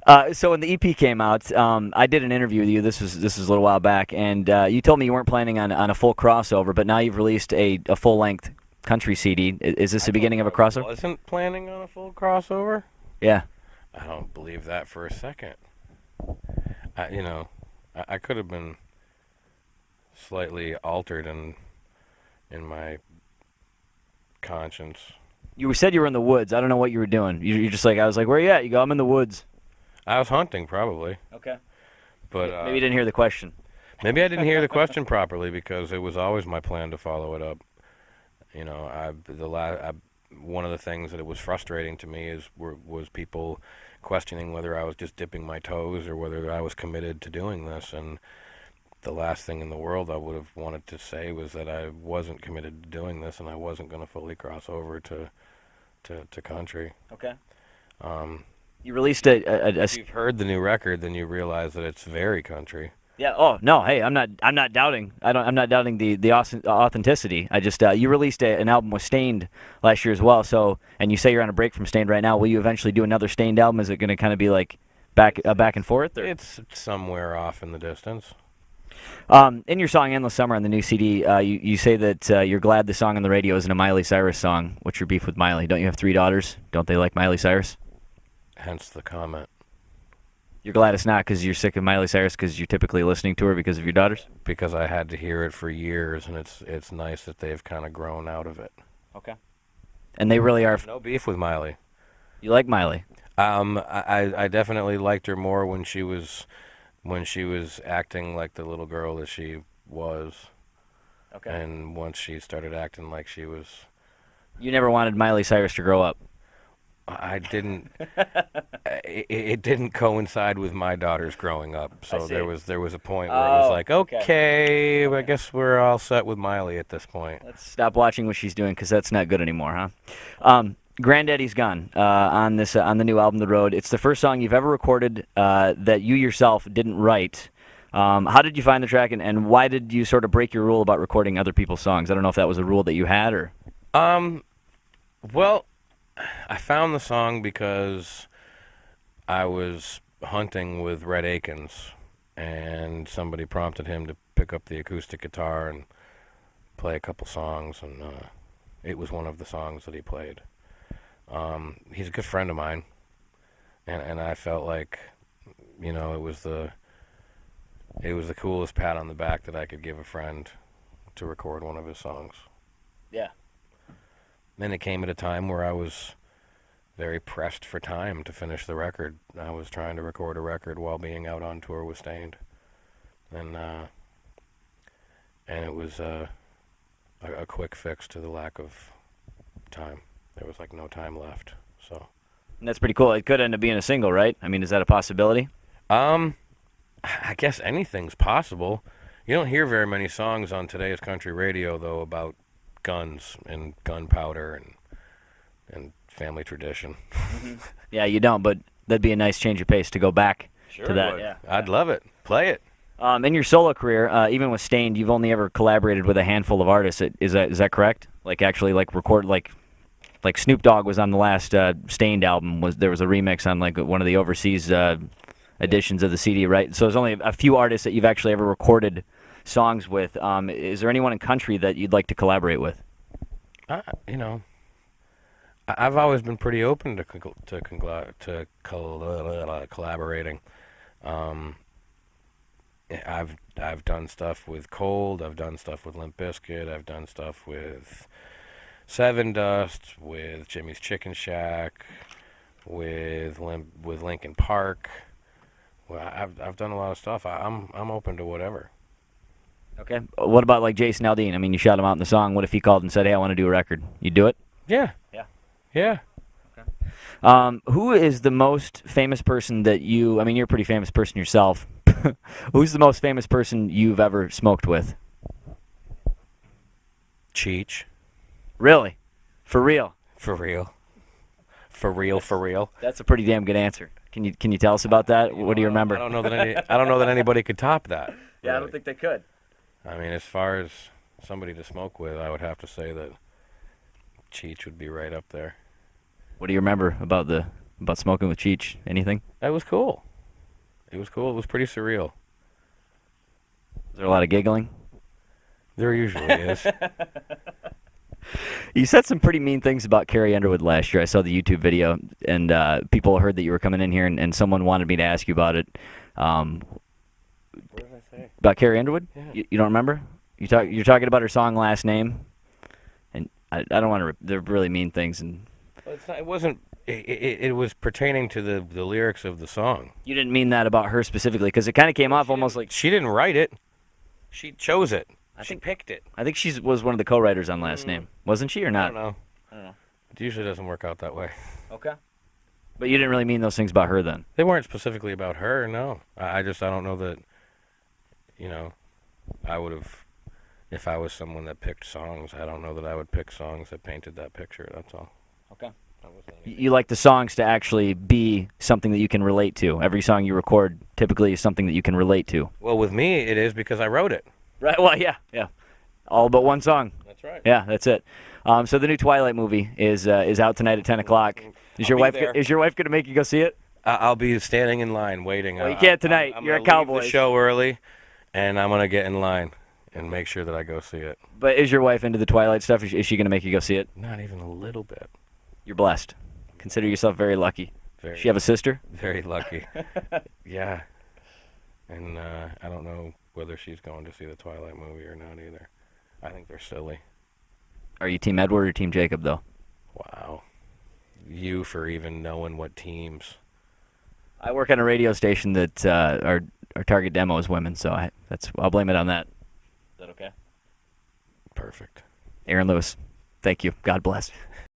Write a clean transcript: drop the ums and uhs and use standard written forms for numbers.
So when the EP came out, I did an interview with you. This was a little while back, and you told me you weren't planning on a full crossover, but now you've released a full length country CD. Is this the beginning of a crossover? I wasn't planning on a full crossover. Yeah. I don't believe that for a second. I could have been slightly altered in my conscience. You said you were in the woods. I don't know what you were doing. You're just like, I was like, where you at? You go, I'm in the woods. I was hunting, probably. Okay. But maybe you didn't hear the question. Maybe I didn't hear the question properly because it was always my plan to follow it up. One of the things that it was frustrating to me was people questioning whether I was just dipping my toes or whether I was committed to doing this. And the last thing in the world I would have wanted to say was that I wasn't committed to doing this and I wasn't going to fully cross over to country. Okay. You released a If you've heard the new record, then you realize that it's very country. Yeah. Oh no. Hey, I'm not doubting. I'm not doubting the authenticity. I just you released an album with Stained last year as well. So, and you say you're on a break from Stained right now. Will you eventually do another Stained album? Is it going to kind of be like back and forth? Or? It's somewhere off in the distance. In your song "Endless Summer" on the new CD, you say that you're glad the song on the radio isn't a Miley Cyrus song. What's your beef with Miley? Don't you have 3 daughters? Don't they like Miley Cyrus? Hence the comment. You're glad it's not because you're sick of Miley Cyrus because you're typically listening to her because of your daughters? Because I had to hear it for years, and it's nice that they've kind of grown out of it. Okay. And they really are. No beef with Miley. You like Miley? I definitely liked her more when she was acting like the little girl that she was. Okay. And once she started acting like she was. You never wanted Miley Cyrus to grow up. I didn't. It didn't coincide with my daughters growing up, so there was a point where it was like, okay, I guess we're all set with Miley at this point. Let's stop watching what she's doing because that's not good anymore, huh? Granddaddy's Gone on the new album, The Road. It's the first song you've ever recorded that you yourself didn't write. How did you find the track, and why did you sort of break your rule about recording other people's songs? I don't know if that was a rule that you had or. Well, I found the song because I was hunting with Red Akins, and somebody prompted him to pick up the acoustic guitar and play a couple songs, and it was one of the songs that he played. He's a good friend of mine, and I felt like, it was the coolest pat on the back that I could give a friend to record one of his songs. Yeah. Then it came at a time where I was very pressed for time to finish the record. I was trying to record a record while being out on tour with Stained, and it was a quick fix to the lack of time. There was like no time left, so. And that's pretty cool. It could end up being a single, right? I mean, is that a possibility? I guess anything's possible. You don't hear very many songs on today's country radio, though, about guns and gunpowder and family tradition. Mm-hmm. Yeah, you don't, but that'd be a nice change of pace to go back to that. Would. Yeah. I'd love it. Play it. In your solo career, even with Stained, you've only ever collaborated with a handful of artists. Is that correct? Like actually, record like Snoop Dogg was on the last Stained album. There was a remix on like one of the overseas editions of the CD, right? So there's only a few artists that you've actually ever recorded songs with. Is there anyone in country that you'd like to collaborate with? I've always been pretty open to collaborating. I've done stuff with Cold. I've done stuff with Limp Bizkit. I've done stuff with Seven Dust, with Jimmy's Chicken Shack, with Linkin Park. Well, I've done a lot of stuff. I'm open to whatever. Okay. What about like Jason Aldean? I mean, you shot him out in the song. What if he called and said, "Hey, I want to do a record"? You do it? Yeah. Yeah. Yeah. Okay. Who is the most famous person that you? I mean, you're a pretty famous person yourself. Who's the most famous person you've ever smoked with? Cheech. Really? For real? For real. For real. For real. That's a pretty damn good answer. Can you tell us about that? What do you remember? I don't know that anybody could top that. Yeah, really. I don't think they could. I mean, as far as somebody to smoke with, I would have to say that Cheech would be right up there. What do you remember about the about smoking with Cheech? Anything? That was cool. It was cool. It was pretty surreal. Is there a lot of giggling? There usually is. You said some pretty mean things about Carrie Underwood last year. I saw the YouTube video, and people heard that you were coming in here, and someone wanted me to ask you about it. What did I say? About Carrie Underwood? Yeah. You don't remember? You're talking about her song Last Name, and I don't want to. They're really mean things, and Well, it's not, it wasn't. It was pertaining to the lyrics of the song. you didn't mean that about her specifically, because it kind of came off almost like She didn't write it. She chose it. She picked it. I think she was one of the co-writers on Last Name, wasn't she, or I not? don't know. I don't know. It usually doesn't work out that way. Okay. But you didn't really mean those things about her then. They weren't specifically about her, no. I don't know that, I would have, if I was someone that picked songs, I don't know that I would pick songs that painted that picture, that's all. Okay. That wasn't anything. You like the songs to actually be something that you can relate to. Every song you record typically is something that you can relate to. Well, with me, it is because I wrote it. Right. Well, yeah. All but one song. That's right. Yeah, that's it. So the new Twilight movie is out tonight at 10 o'clock. Is your I'll wife be there. Is your wife going to make you go see it? I'll be standing in line waiting. Well, you can't tonight. I'm You're gonna a Cowboys. leave the show early, and I'm going to get in line and make sure that I go see it. But is your wife into the Twilight stuff? Is she going to make you go see it? Not even a little bit. You're blessed. Consider yourself very lucky. Very, Does she have a sister? very lucky. Yeah. And I don't know whether she's going to see the Twilight movie or not either. I think they're silly. Are you Team Edward or Team Jacob, though? Wow. You for even knowing what teams. I work on a radio station that our target demo is women, so I'll blame it on that. Is that okay? Perfect. Aaron Lewis, thank you. God bless.